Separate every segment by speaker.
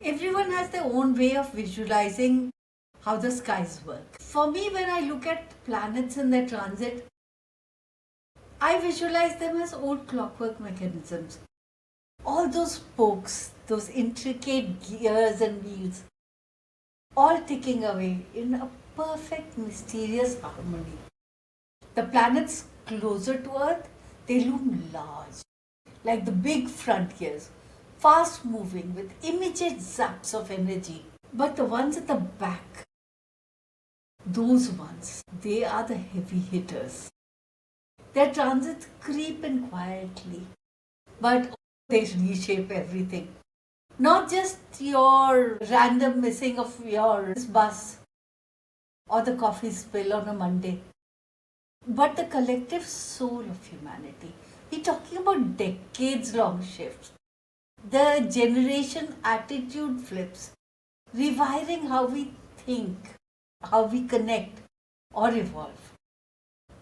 Speaker 1: Everyone has their own way of visualizing how the skies work. For me, when I look at planets in their transit, I visualize them as old clockwork mechanisms. All those spokes, those intricate gears and wheels, all ticking away in a perfect, mysterious harmony. The planets closer to Earth, they loom large, like the big front gears, fast moving with immediate zaps of energy. But the ones at the back, those ones, they are the heavy hitters. Their transits creep in quietly, but they reshape everything. Not just your random missing of your bus or the coffee spill on a Monday, but the collective soul of humanity. We're talking about decades long shifts. The generation attitude flips, rewiring how we think, how we connect or evolve.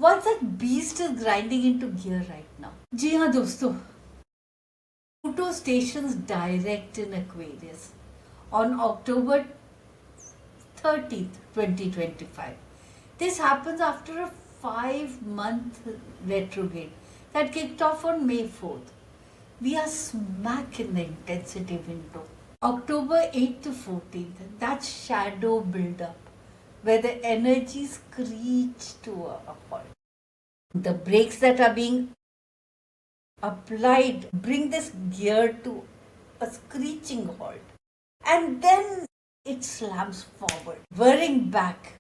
Speaker 1: Once that beast is grinding into gear right now. जी हाँ दोस्तों, Pluto stations direct in Aquarius on October 30th, 2025. This happens after a 5-month retrograde that kicked off on May 4th. We are smack in the intensity window. October 8th to 14th, that shadow build up where the energy screech to a halt. The brakes that are being applied bring this gear to a screeching halt. And then it slams forward, whirring back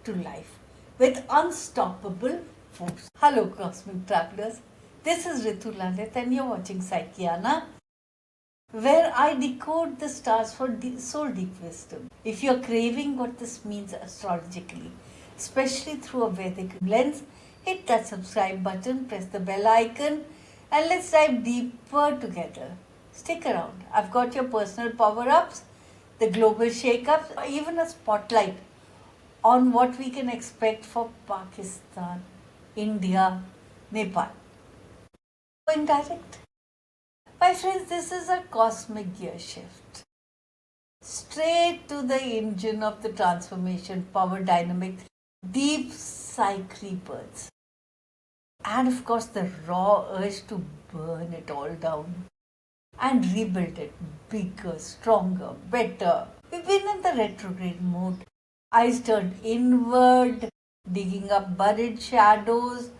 Speaker 1: to life with unstoppable force. Hello, cosmic travelers. This is Ritu Lalit, and you're watching Psychiana, where I decode the stars for soul deep wisdom. If you're craving what this means astrologically, especially through a Vedic lens, hit that subscribe button, press the bell icon, and let's dive deeper together. Stick around. I've got your personal power-ups, the global shake-ups, or even a spotlight on what we can expect for Pakistan, India, Nepal. Going direct? My friends, this is a cosmic gear shift. Straight to the engine of the transformation, power dynamic, deep psych rebirths. And of course, the raw urge to burn it all down and rebuild it bigger, stronger, better. We've been in the retrograde mode. Eyes turned inward, digging up buried shadows,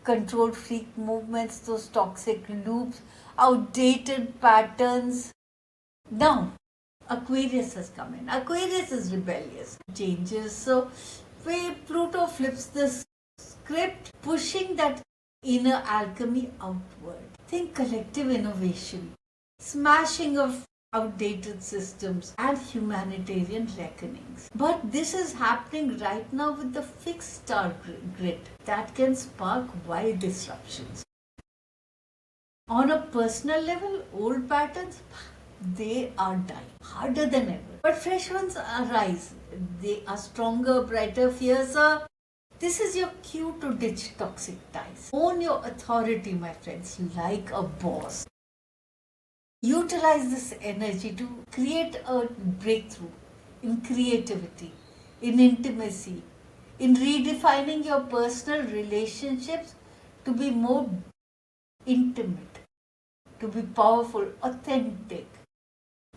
Speaker 1: controlled freak movements, those toxic loops, outdated patterns. Now, Aquarius has come in. Aquarius is rebellious, changes. So, where Pluto flips this script, pushing that inner alchemy outward. Think collective innovation, smashing of outdated systems, and humanitarian reckonings. But this is happening right now with the fixed star grid that can spark wild disruptions. On a personal level, old patterns, they are dying harder than ever. But fresh ones arise. They are stronger, brighter, fiercer. This is your cue to ditch toxic ties. Own your authority, my friends, like a boss. Utilize this energy to create a breakthrough in creativity, in intimacy, in redefining your personal relationships to be more intimate, to be powerful, authentic.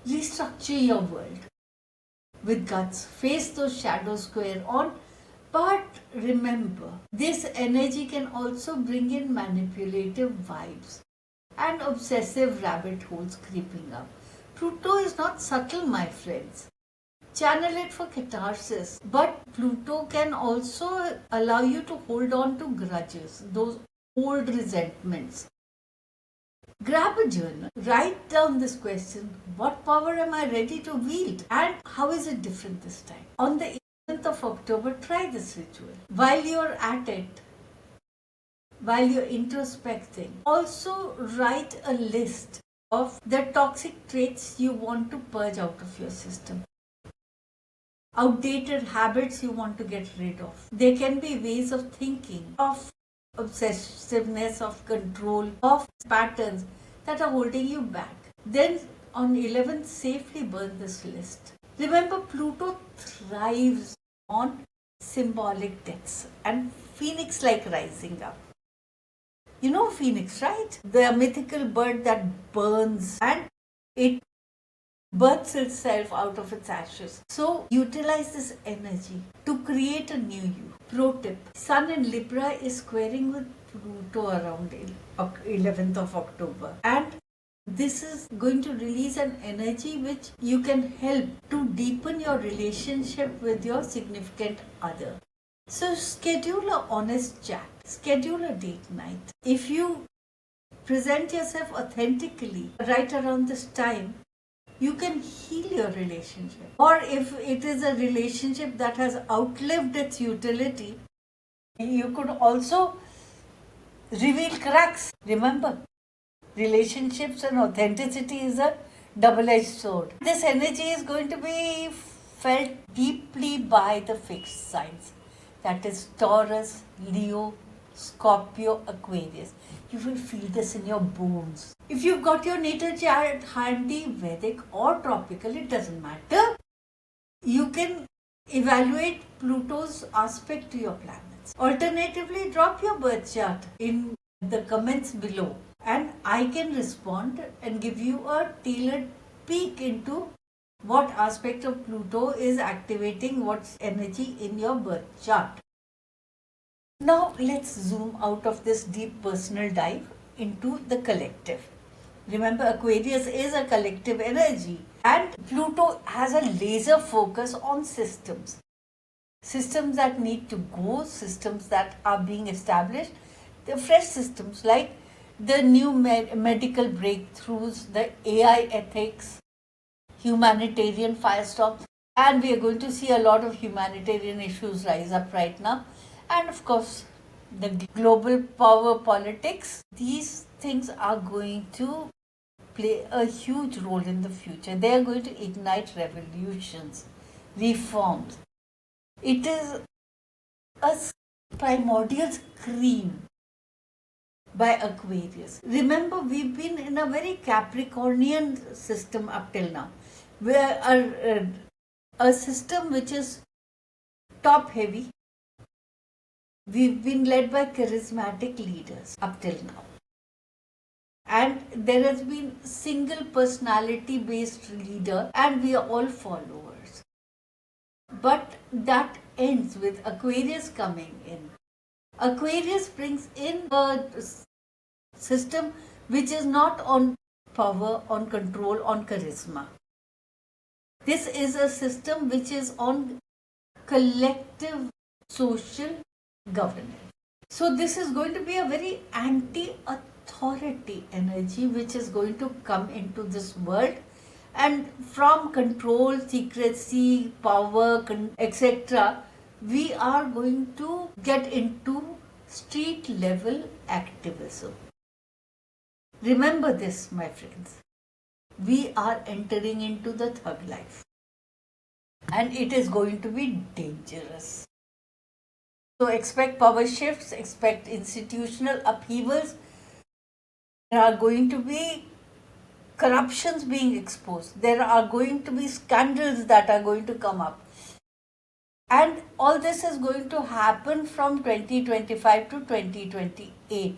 Speaker 1: Restructure your world with guts. Face those shadows square on. But remember, this energy can also bring in manipulative vibes and obsessive rabbit holes creeping up. Pluto is not subtle, my friends. Channel it for catharsis. But Pluto can also allow you to hold on to grudges, those old resentments. Grab a journal, write down this question: what power am I ready to wield? And how is it different this time? On the 11th of October, try this ritual. While you're at it, while you're introspecting, also write a list of the toxic traits you want to purge out of your system. Outdated habits you want to get rid of. There can be ways of thinking, of obsessiveness, of control, of patterns that are holding you back. Then on 11th safely burn this list. Remember, Pluto thrives on symbolic deaths and phoenix like rising up. You know phoenix, right? The mythical bird that burns and it births itself out of its ashes. So utilize this energy to create a new you. Pro tip: Sun in Libra is squaring with Pluto around 11th of October, and this is going to release an energy which you can help to deepen your relationship with your significant other. So schedule a honest chat, schedule a date night. If you present yourself authentically right around this time, you can heal your relationship. Or if it is a relationship that has outlived its utility, you could also reveal cracks. Remember, relationships and authenticity is a double-edged sword. This energy is going to be felt deeply by the fixed signs. That is Taurus, Leo, Scorpio, Aquarius. You will feel this in your bones. If you've got your natal chart handy, Vedic or tropical, it doesn't matter. You can evaluate Pluto's aspect to your planets. Alternatively, drop your birth chart in the comments below and I can respond and give you a tailored peek into what aspect of Pluto is activating what's energy in your birth chart. Now let's zoom out of this deep personal dive into the collective. Remember, Aquarius is a collective energy and Pluto has a laser focus on systems. Systems that need to go, systems that are being established, the fresh systems like the new medical breakthroughs, the AI ethics, humanitarian firestorms, and we are going to see a lot of humanitarian issues rise up right now. And of course, the global power politics, these things are going to play a huge role in the future. They are going to ignite revolutions, reforms. It is a primordial scream by Aquarius. Remember, we've been in a very Capricornian system up till now, where a system which is top heavy. We've been led by charismatic leaders up till now. And there has been single personality based leader and we are all followers. But that ends with Aquarius coming in. Aquarius brings in a system which is not on power, on control, on charisma. This is a system which is on collective social governance. So this is going to be a very anti-authority energy which is going to come into this world, and from control, secrecy, power, etc., we are going to get into street level activism. Remember this, my friends. We are entering into the thug life and it is going to be dangerous. So expect power shifts, expect institutional upheavals. There are going to be corruptions being exposed. There are going to be scandals that are going to come up. And all this is going to happen from 2025 to 2028.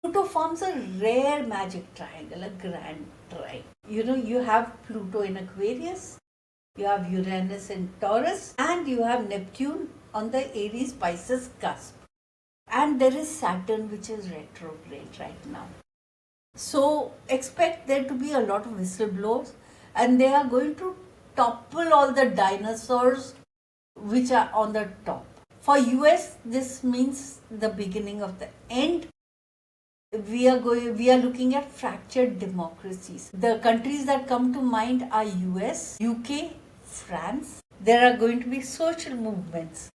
Speaker 1: Pluto forms a rare magic triangle, a grand triangle. You have Pluto in Aquarius, you have Uranus in Taurus, and you have Neptune on the Aries Pisces cusp. And there is Saturn which is retrograde right now. So expect there to be a lot of whistleblowers and they are going to topple all the dinosaurs which are on the top. For US, this means the beginning of the end. We are looking at fractured democracies. The countries that come to mind are US, UK, France. There are going to be social movements.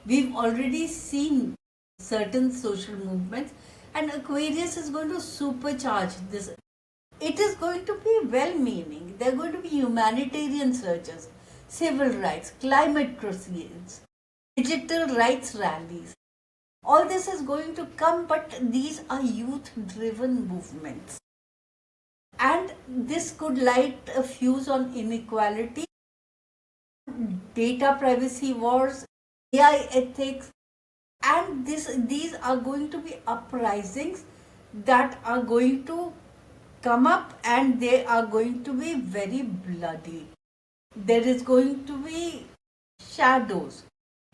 Speaker 1: We've already seen certain social movements and Aquarius is going to supercharge this. It is going to be well-meaning. There are going to be humanitarian surges, civil rights, climate crusades, digital rights rallies. All this is going to come, but these are youth-driven movements. And this could light a fuse on inequality, data privacy wars, AI ethics, and these are going to be uprisings that are going to come up, and they are going to be very bloody. There is going to be shadows,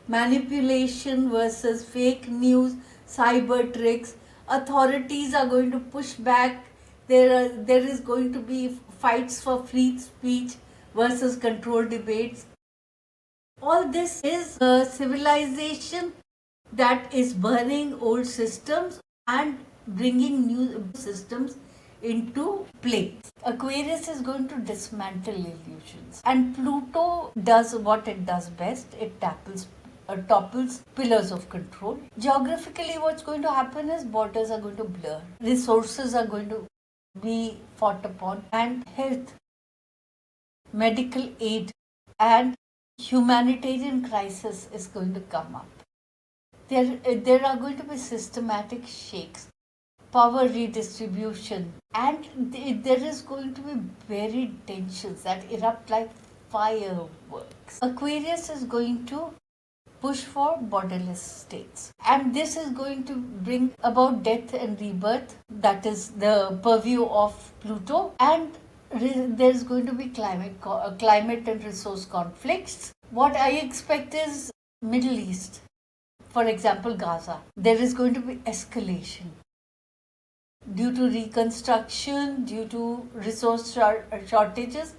Speaker 1: manipulation versus fake news, cyber tricks. Authorities are going to push back. There is going to be fights for free speech versus controlled debates. All this is a civilization that is burning old systems and bringing new systems into play. Aquarius is going to dismantle illusions, and Pluto does what it does best. It topples pillars of control. Geographically, what's going to happen is borders are going to blur, resources are going to be fought upon, and health, medical aid, and humanitarian crisis is going to come up. There are going to be systematic shakes, power redistribution, and there is going to be buried tensions that erupt like fireworks. Aquarius is going to push for borderless states, and this is going to bring about death and rebirth. That is the purview of Pluto, and there is going to be climate and resource conflicts. What I expect is Middle East, for example Gaza. There is going to be escalation due to reconstruction, due to resource shortages,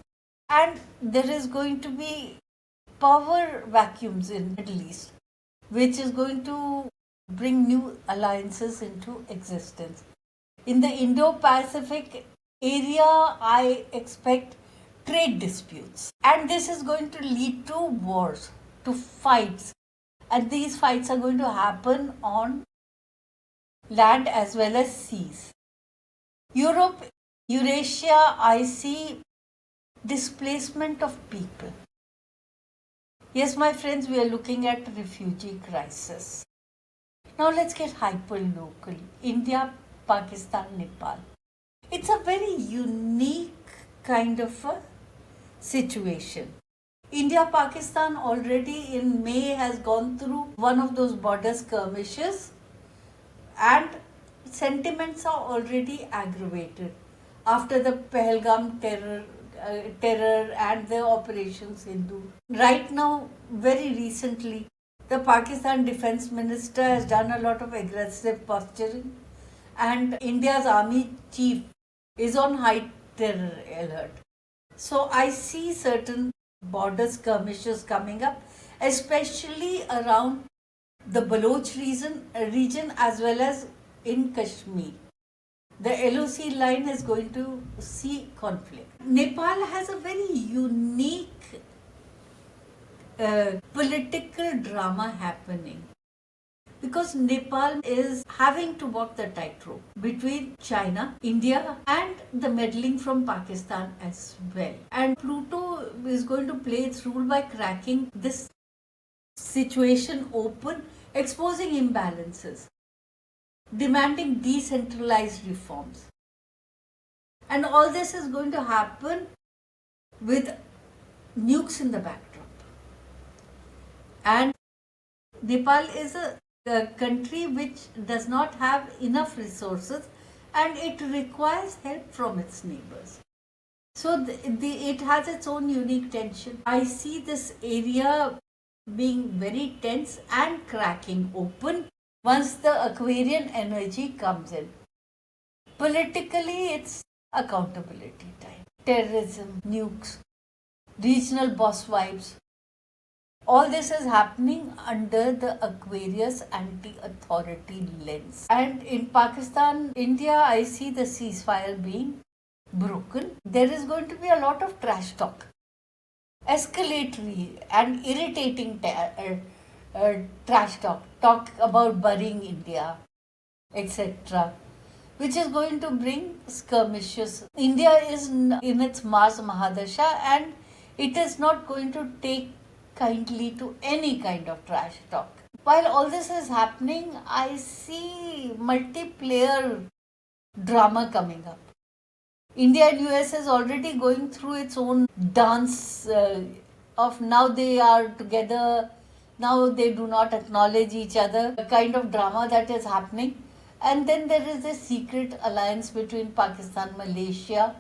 Speaker 1: and there is going to be power vacuums in Middle East, which is going to bring new alliances into existence. In the Indo-Pacific area, I expect trade disputes, and this is going to lead to wars, to fights, and these fights are going to happen on land as well as seas. Europe, Eurasia, I see displacement of people. Yes, my friends, we are looking at refugee crisis. Now let's get hyper local. India, Pakistan, Nepal. It's a very unique kind of a situation. India, Pakistan already in May has gone through one of those border skirmishes, and sentiments are already aggravated after the Pahalgam terror and the Operation Sindhu. Right now, very recently, the Pakistan Defence Minister has done a lot of aggressive posturing, and India's army chief is on high terror alert. So I see certain border skirmishes coming up, especially around the Baloch region as well as in Kashmir. The LOC line is going to see conflict. Nepal has a very unique political drama happening, because Nepal is having to walk the tightrope between China, India, and the meddling from Pakistan as well. And Pluto is going to play its role by cracking this situation open, exposing imbalances, demanding decentralized reforms. And all this is going to happen with nukes in the backdrop. And Nepal is a country which does not have enough resources, and it requires help from its neighbors. So it has its own unique tension. I see this area being very tense and cracking open once the Aquarian energy comes in. Politically, it's accountability time. Terrorism, nukes, regional boss vibes. All this is happening under the Aquarius anti-authority lens. And in Pakistan, India, I see the ceasefire being broken. There is going to be a lot of trash talk, escalatory and irritating trash talk about burying India, etc., which is going to bring skirmishes. India is in its Mars Mahadasha, and it is not going to take kindly to any kind of trash talk. While all this is happening, I see multiplayer drama coming up. India and US is already going through its own dance of now they are together, now they do not acknowledge each other, a kind of drama that is happening. And then there is a secret alliance between Pakistan, Malaysia.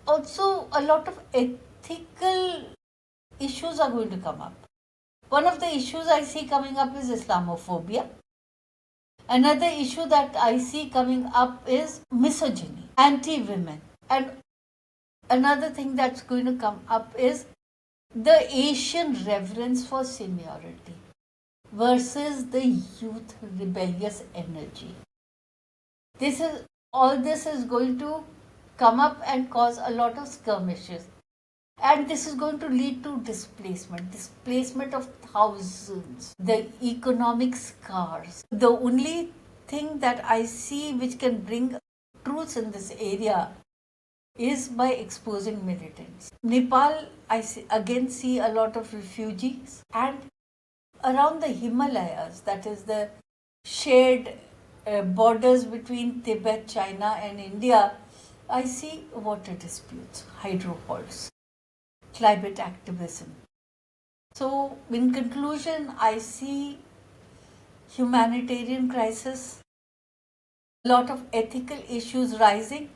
Speaker 1: Also, a lot of ethical issues are going to come up. One of the issues I see coming up is Islamophobia. Another issue that I see coming up is misogyny, anti-women. And another thing that's going to come up is the Asian reverence for seniority versus the youth rebellious energy. All this is going to come up and cause a lot of skirmishes. And this is going to lead to displacement of thousands, the economic scars. The only thing that I see which can bring truth in this area is by exposing militants. Nepal, again see a lot of refugees, and around the Himalayas, that is the shared borders between Tibet, China and India, I see water disputes, hydro halts, climate activism. So, in conclusion, I see humanitarian crisis, a lot of ethical issues rising,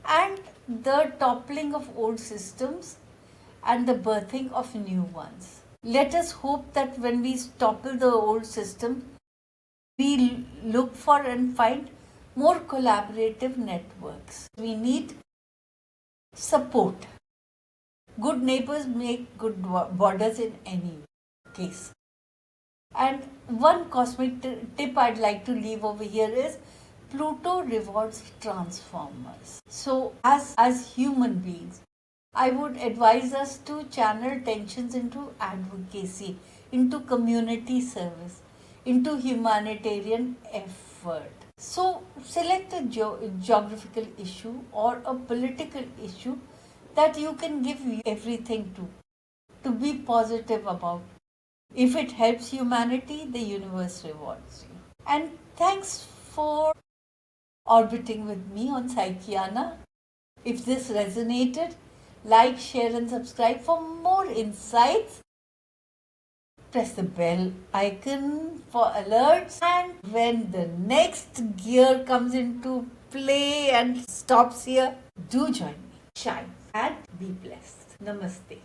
Speaker 1: and the toppling of old systems and the birthing of new ones. Let us hope that when we topple the old system, we look for and find more collaborative networks. We need support. Good neighbors make good borders in any case. And one cosmic tip I'd like to leave over here is Pluto rewards transformers. So as human beings, I would advise us to channel tensions into advocacy, into community service, into humanitarian effort. So select a geographical issue or a political issue that you can give everything to be positive about. If it helps humanity, the universe rewards you. And thanks for orbiting with me on Psychiana. If this resonated, like, share and subscribe for more insights. Press the bell icon for alerts, and when the next gear comes into play and stops here, do join me. Shine and be blessed. Namaste.